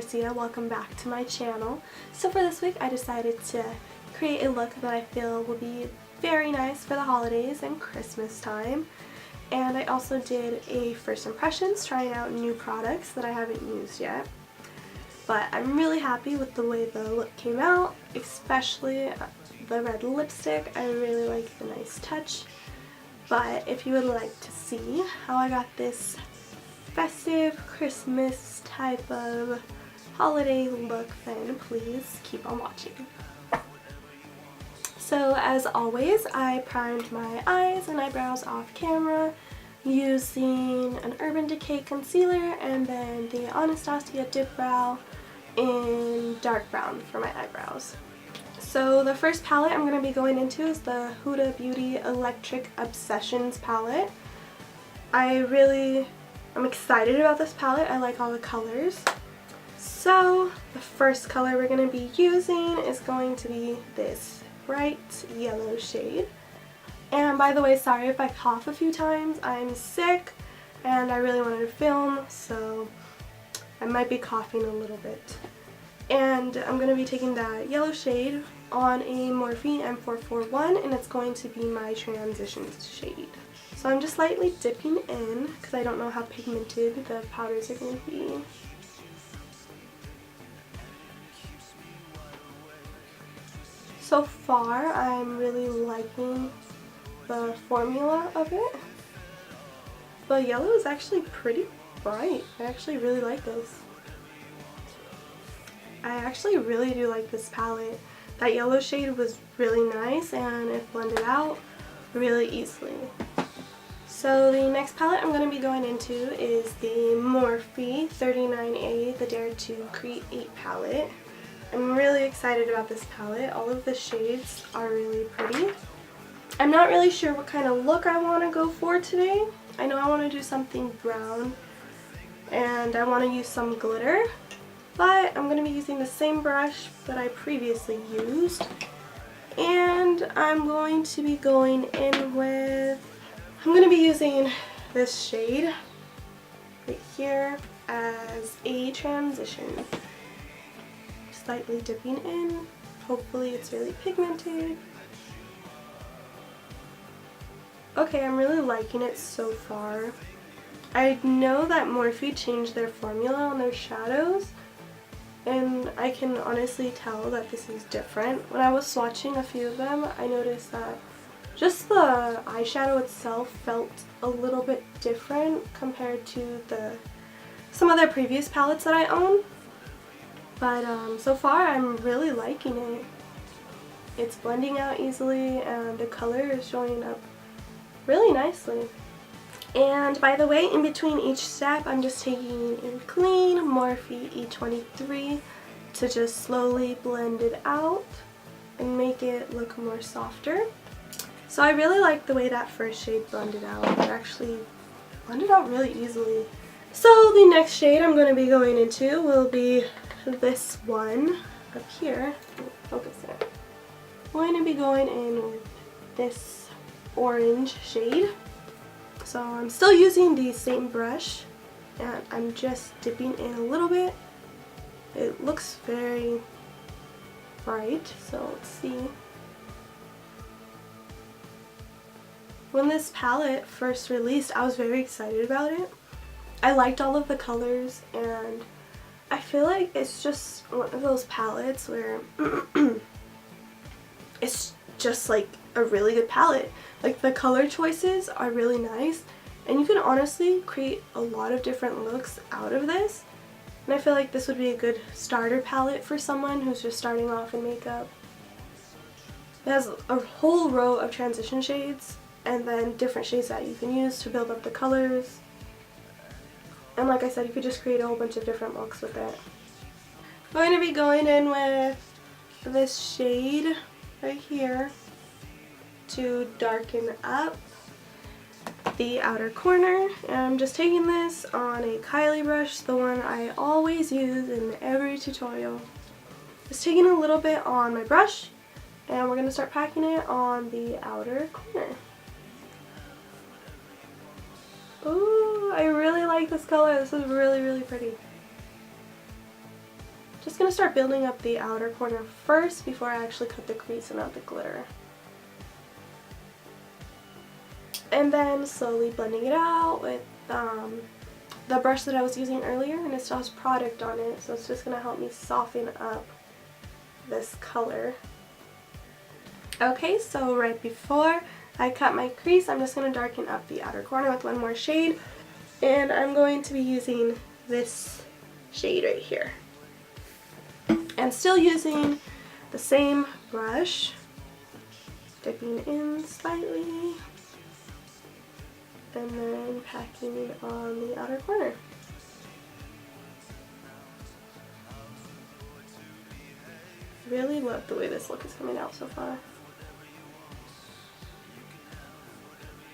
Garcia. Welcome back to my channel. So for this week I decided to create a look that I feel will be very nice for the holidays and Christmas time. And I also did a first impressions trying out new products that I haven't used yet. But I'm really happy with the way the look came out, especially the red lipstick. I really like the nice touch. But if you would like to see how I got this festive Christmas type of holiday look, then please keep on watching. So as always, I primed my eyes and eyebrows off camera using an Urban Decay concealer and then the Anastasia Dip Brow in dark brown for my eyebrows. So the first palette I'm going to be going into is the Huda Beauty Electric Obsessions palette. I'm excited about this palette. I like all the colors. So the first color we're going to be using is going to be this bright yellow shade. And by the way, sorry if I cough a few times. I'm sick and I really wanted to film, so I might be coughing a little bit. And I'm going to be taking that yellow shade on a Morphe M441 and it's going to be my transition shade. So I'm just lightly dipping in because I don't know how pigmented the powders are going to be. So far I'm really liking the formula of it. The yellow is actually pretty bright. I actually really like this. I actually really do like this palette. That yellow shade was really nice and it blended out really easily. So the next palette I'm going to be going into is the Morphe 39A The Dare to Create palette. I'm really excited about this palette. All of the shades are really pretty. I'm not really sure what kind of look I want to go for today. I know I want to do something brown and I want to use some glitter. But I'm going to be using the same brush that I previously used. And I'm going to be going in with, I'm going to be using this shade right here as a transition. Slightly dipping in. Hopefully it's really pigmented. Okay, I'm really liking it so far. I know that Morphe changed their formula on their shadows. And I can honestly tell that this is different. When I was swatching a few of them, I noticed that just the eyeshadow itself felt a little bit different compared to some of their previous palettes that I own. But so far I'm really liking it. It's blending out easily and the color is showing up really nicely. And by the way, in between each step, I'm just taking a clean Morphe E23 to just slowly blend it out and make it look more softer. So I really like the way that first shade blended out. It actually blended out really easily. So the next shade I'm going to be going into will be this one up here. Focus it. I'm going to be going in with this orange shade. So I'm still using the same brush and I'm just dipping in a little bit. It looks very bright, so let's see. When this palette first released, I was very excited about it. I liked all of the colors and I feel like it's just one of those palettes where it's just like a really good palette. Like the color choices are really nice and you can honestly create a lot of different looks out of this. And I feel like this would be a good starter palette for someone who's just starting off in makeup. It has a whole row of transition shades and then different shades that you can use to build up the colors. And like I said, you could just create a whole bunch of different looks with it. I'm going to be going in with this shade right here to darken up the outer corner. And I'm just taking this on a Kylie brush, the one I always use in every tutorial. Just taking a little bit on my brush and we're going to start packing it on the outer corner. Ooh, I really like this color. This is really, really pretty. Just going to start building up the outer corner first before I actually cut the crease and add the glitter. And then slowly blending it out with the brush that I was using earlier, and it still has product on it, so it's just going to help me soften up this color. Okay, so right before I cut my crease, I'm just going to darken up the outer corner with one more shade, and I'm going to be using this shade right here. And still using the same brush, dipping in slightly, and then packing it on the outer corner. Really love the way this look is coming out so far.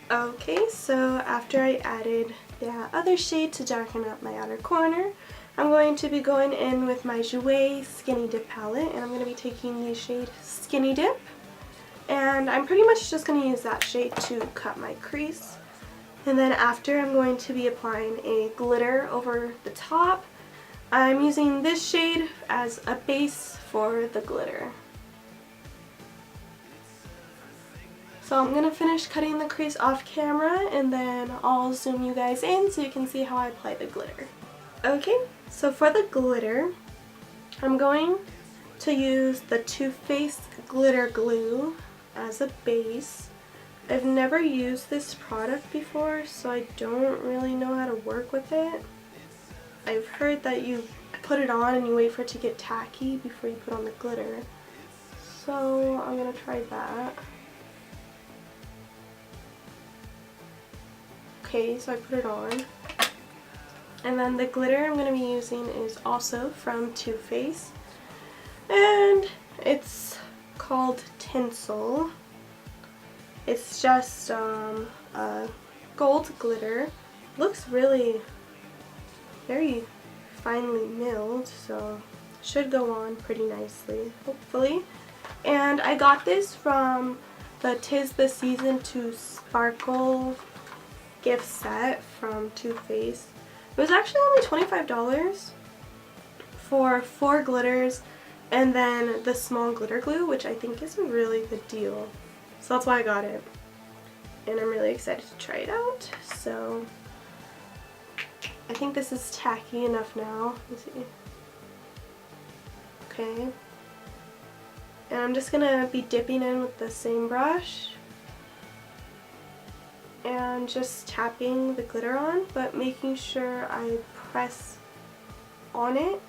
Okay, so after I added the other shade to darken up my outer corner, I'm going to be going in with my Jouer Skinny Dip palette, and I'm going to be taking the shade Skinny Dip, and I'm pretty much just going to use that shade to cut my crease. And then after, I'm going to be applying a glitter over the top. I'm using this shade as a base for the glitter. So I'm going to finish cutting the crease off camera, and then I'll zoom you guys in so you can see how I apply the glitter. Okay, so for the glitter, I'm going to use the Too Faced glitter glue as a base. I've never used this product before, so I don't really know how to work with it. I've heard that you put it on and you wait for it to get tacky before you put on the glitter. So I'm going to try that. Okay, so I put it on. And then the glitter I'm going to be using is also from Too Faced, and it's called Tinsel. It's just a gold glitter. Looks really very finely milled, so should go on pretty nicely, hopefully. And I got this from the 'Tis the Season to Sparkle gift set from Too Faced. It was actually only $25 for 4 glitters and then the small glitter glue, which I think is a really good deal. So that's why I got it. And I'm really excited to try it out. So I think this is tacky enough now. Let's see. Okay. And I'm just gonna be dipping in with the same brush and just tapping the glitter on, but making sure I press on it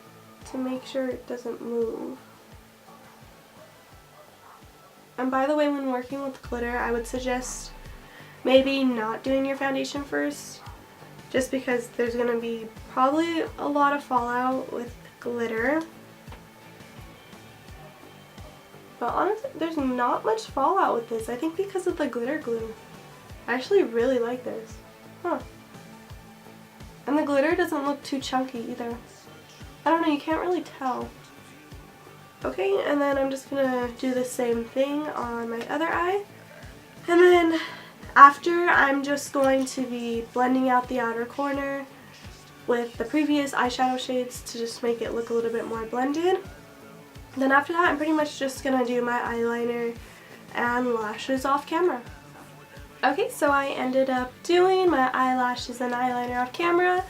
to make sure it doesn't move. And by the way, when working with glitter, I would suggest maybe not doing your foundation first, just because there's going to be probably a lot of fallout with glitter. But honestly, there's not much fallout with this, I think because of the glitter glue. I actually really like this. Huh. And the glitter doesn't look too chunky either. I don't know, you can't really tell. Okay, and then I'm just gonna do the same thing on my other eye. And then after, I'm just going to be blending out the outer corner with the previous eyeshadow shades to just make it look a little bit more blended. Then after that, I'm pretty much just gonna do my eyeliner and lashes off camera. Okay, so I ended up doing my eyelashes and eyeliner off camera.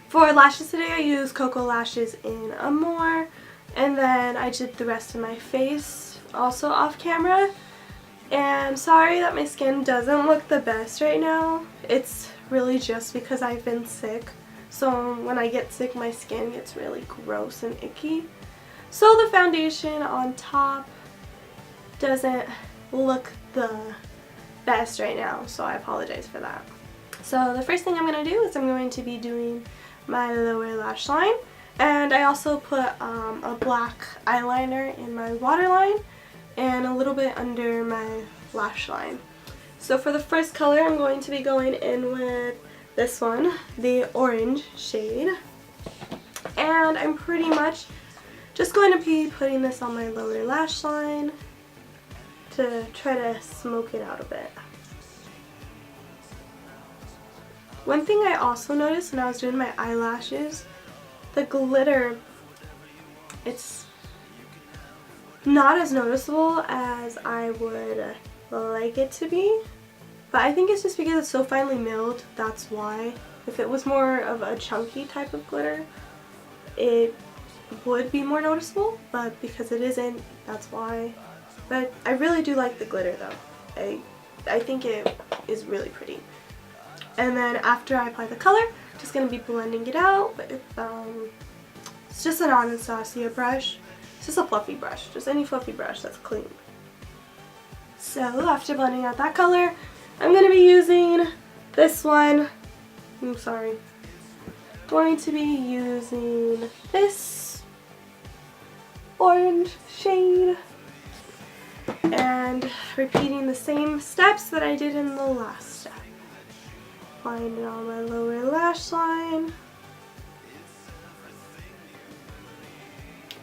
For lashes today, I used Koko lashes in Amore, and then I did the rest of my face also off camera. And sorry that my skin doesn't look the best right now. It's really just because I've been sick. So when I get sick, my skin gets really gross and icky. So the foundation on top doesn't look the best right now, so I apologize for that. So the first thing I'm going to do is I'm going to be doing my lower lash line, and I also put a black eyeliner in my waterline and a little bit under my lash line. So for the first color, I'm going to be going in with this one, the orange shade, and I'm pretty much just going to be putting this on my lower lash line to try to smoke it out a bit. One thing I also noticed when I was doing my eyelashes, the glitter It's not as noticeable as I would like it to be, but I think it's just because it's so finely milled, that's why. If it was more of a chunky type of glitter, it would be more noticeable, but because it isn't, that's why. But I really do like the glitter though. I think it is really pretty. And then after I apply the color, I'm just going to be blending it out with, it's just an Anastasia brush. It's just a fluffy brush, just any fluffy brush that's clean. So after blending out that color, I'm going to be using this one. I'm sorry. Going to be using this orange shade and repeating the same steps that I did in the last step. Applying it on my lower lash line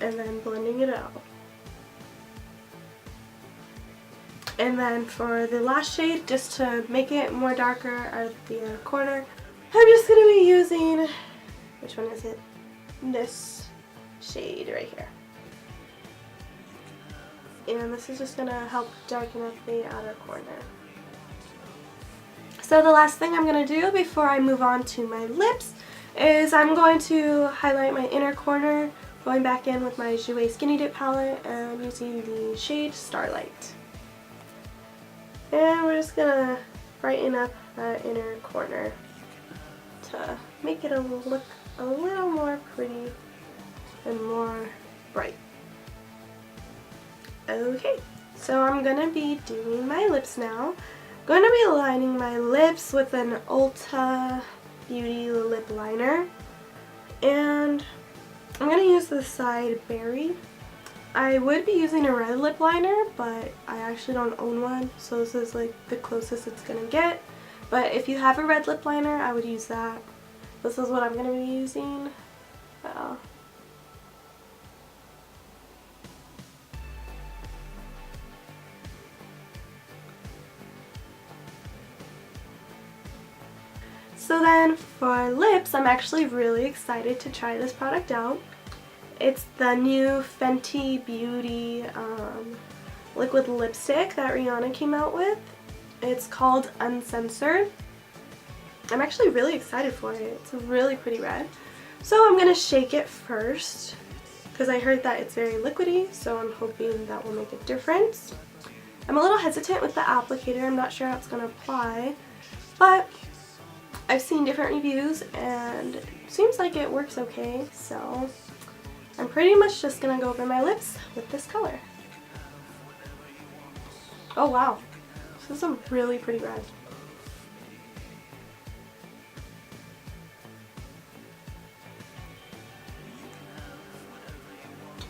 and then blending it out. And then for the last shade, just to make it more darker at the corner, I'm just going to be using, which one is it? This shade right here. And this is just going to help darken up the outer corner. So the last thing I'm going to do before I move on to my lips is I'm going to highlight my inner corner, going back in with my Jouer Skinny Dip palette and using the shade Starlight. And we're just going to brighten up that inner corner to make it look a little more pretty and more bright. Okay, so I'm going to be doing my lips now. I'm going to be lining my lips with an Ulta Beauty lip liner. And I'm going to use the side Berry. I would be using a red lip liner, but I actually don't own one, so this is like the closest it's going to get. But if you have a red lip liner, I would use that. This is what I'm going to be using. So then for lips, I'm actually really excited to try this product out. It's the new Fenty Beauty liquid lipstick that Rihanna came out with. It's called Uncensored. I'm actually really excited for it. It's a really pretty red. So I'm going to shake it first because I heard that it's very liquidy, so I'm hoping that will make a difference. I'm a little hesitant with the applicator. I'm not sure how it's going to apply, but I've seen different reviews and it seems like it works okay, so I'm pretty much just going to go over my lips with this color. Oh wow, this is a really pretty red.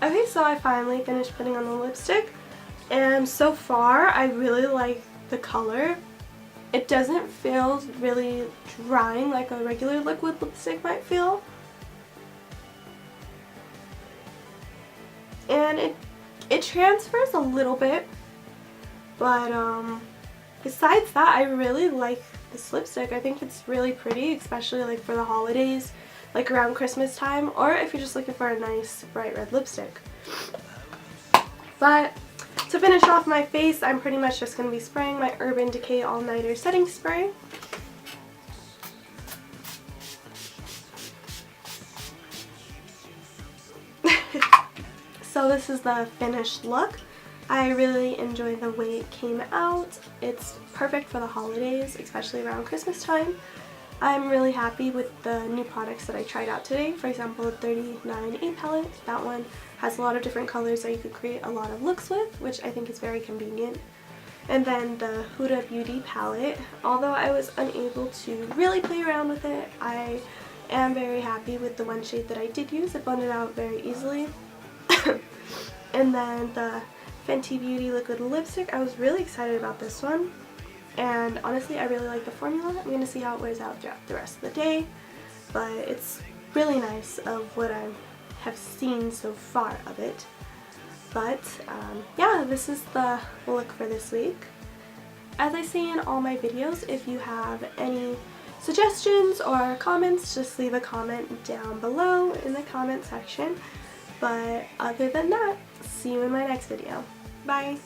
Okay, so I finally finished putting on the lipstick, and so far I really like the color. It doesn't feel really drying like a regular liquid lipstick might feel. And it transfers a little bit, but besides that, I really like this lipstick. I think it's really pretty, especially like for the holidays, like around Christmas time, or if you're just looking for a nice bright red lipstick. But to finish off my face, I'm pretty much just going to be spraying my Urban Decay All Nighter Setting Spray. So this is the finished look. I really enjoy the way it came out. It's perfect for the holidays, especially around Christmas time. I'm really happy with the new products that I tried out today. For example, the 39A palette. That one has a lot of different colors that you could create a lot of looks with, which I think is very convenient. And then the Huda Beauty palette. Although I was unable to really play around with it, I am very happy with the one shade that I did use. It blended out very easily. And then the Fenty Beauty liquid lipstick. I was really excited about this one. And honestly, I really like the formula. I'm going to see how it wears out throughout the rest of the day. But it's really nice of what I have seen so far of it. But yeah, this is the look for this week. As I say in all my videos, if you have any suggestions or comments, just leave a comment down below in the comment section. But other than that, see you in my next video. Bye!